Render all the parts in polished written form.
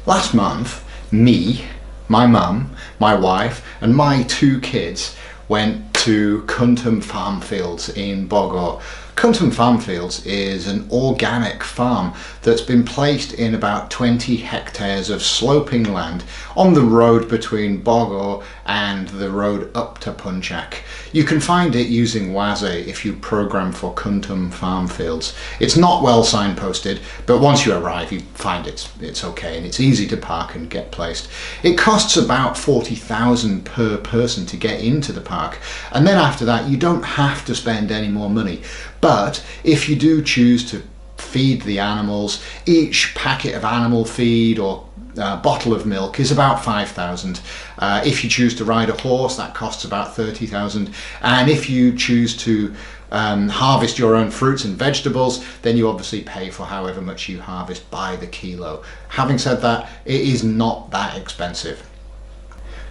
Last month, me, my mum, my wife and my 2 kids went to Kuntum Farm Fields in Bogor. Kuntum Farm Fields is an organic farm that's been placed in about 20 hectares of sloping land on the road between Bogor and the road up to Puncak. You can find it using Waze if you program for Kuntum Farm Fields. It's not well signposted, but once you arrive you find it's okay and it's easy to park and get placed. It costs about 40,000 per person to get into the park, and then after that you don't have to spend any more money. But if you do choose to feed the animals, each packet of animal feed or bottle of milk is about 5,000. If you choose to ride a horse, that costs about 30,000. And if you choose to harvest your own fruits and vegetables, then you obviously pay for however much you harvest by the kilo. Having said that, it is not that expensive.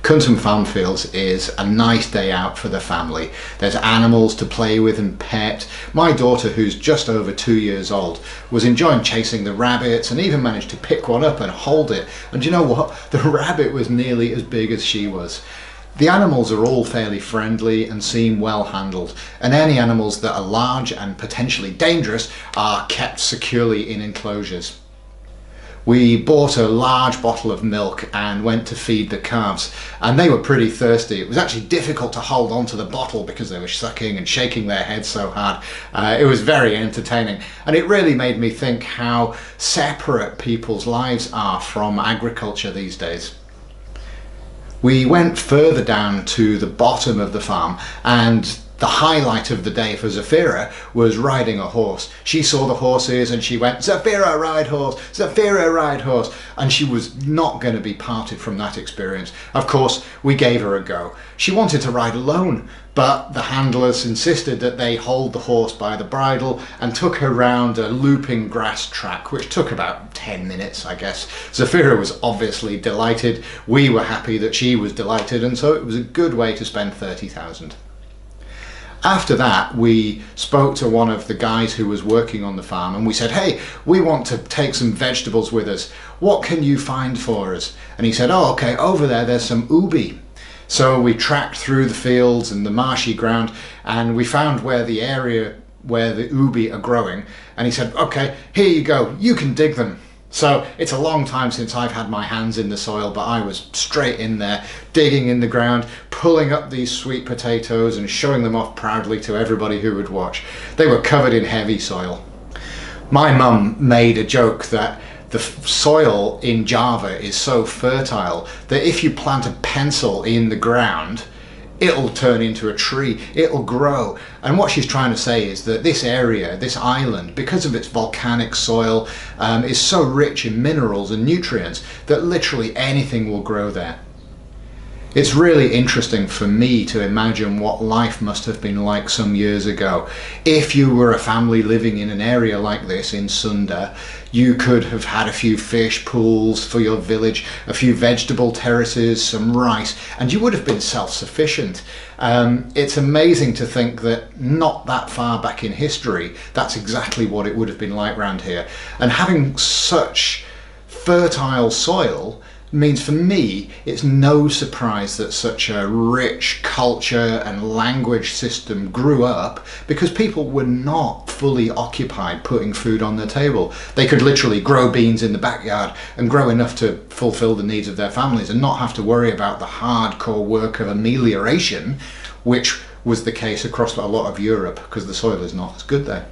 Kuntum Farm Fields is a nice day out for the family. There's animals to play with and pet. My daughter, who's just over 2 years old, was enjoying chasing the rabbits and even managed to pick one up and hold it. And you know what? The rabbit was nearly as big as she was. The animals are all fairly friendly and seem well handled, and any animals that are large and potentially dangerous are kept securely in enclosures. We bought a large bottle of milk and went to feed the calves, and they were pretty thirsty. It was actually difficult to hold on to the bottle because they were sucking and shaking their heads so hard. It was very entertaining, and it really made me think how separate people's lives are from agriculture these days. We went further down to the bottom of the farm, and the highlight of the day for Zafira was riding a horse. She saw the horses and she went, "Zafira, ride horse! Zafira, ride horse!" And she was not going to be parted from that experience. Of course, we gave her a go. She wanted to ride alone, but the handlers insisted that they hold the horse by the bridle and took her round a looping grass track, which took about 10 minutes, I guess. Zafira was obviously delighted. We were happy that she was delighted, and so it was a good way to spend 30,000. After that, we spoke to one of the guys who was working on the farm, and we said, "Hey, we want to take some vegetables with us. What can you find for us?" And he said, "Oh, okay, over there's some ubi." So we tracked through the fields and the marshy ground, and we found where the area where the ubi are growing. And he said, "Okay, here you go, you can dig them." So it's a long time since I've had my hands in the soil, but I was straight in there, digging in the ground, pulling up these sweet potatoes and showing them off proudly to everybody who would watch. They were covered in heavy soil. My mum made a joke that the soil in Java is so fertile that if you plant a pencil in the ground, it'll turn into a tree, it'll grow. And what she's trying to say is that this area, this island, because of its volcanic soil, is so rich in minerals and nutrients that literally anything will grow there. It's really interesting for me to imagine what life must have been like some years ago. If you were a family living in an area like this in Sunda, you could have had a few fish pools for your village, a few vegetable terraces, some rice, and you would have been self-sufficient. It's amazing to think that not that far back in history, that's exactly what it would have been like around here. And having such fertile soil means, for me, it's no surprise that such a rich culture and language system grew up, because people were not fully occupied putting food on their table. They could literally grow beans in the backyard and grow enough to fulfill the needs of their families and not have to worry about the hardcore work of amelioration, which was the case across a lot of Europe because the soil is not as good there.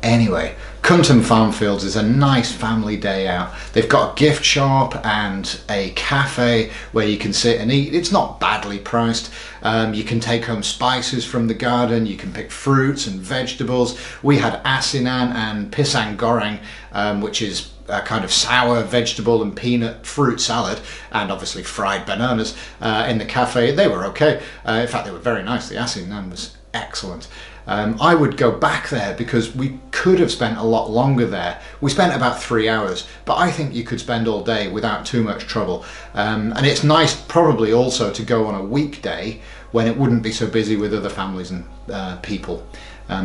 Anyway, Kuntum Farm Fields is a nice family day out. They've got a gift shop and a cafe where you can sit and eat. It's not badly priced. You can take home spices from the garden, you can pick fruits and vegetables. We had asinan and pisang goreng, which is a kind of sour vegetable and peanut fruit salad, and obviously fried bananas in the cafe. They were okay. In fact, they were very nice. The asinan was excellent. I would go back there because we could have spent a lot longer there. We spent about 3 hours, but I think you could spend all day without too much trouble. And it's nice probably also to go on a weekday when it wouldn't be so busy with other families and people.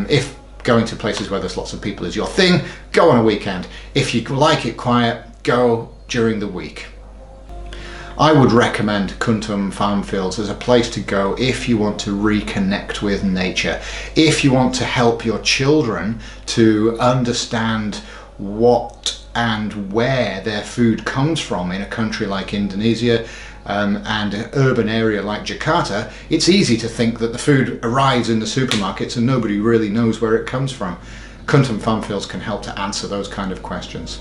If going to places where there's lots of people is your thing, go on a weekend. If you like it quiet, go during the week. I would recommend Kuntum Farm Fields as a place to go if you want to reconnect with nature, if you want to help your children to understand what and where their food comes from in a country like Indonesia and an urban area like Jakarta. It's easy to think that the food arrives in the supermarkets and nobody really knows where it comes from. Kuntum Farm Fields can help to answer those kind of questions.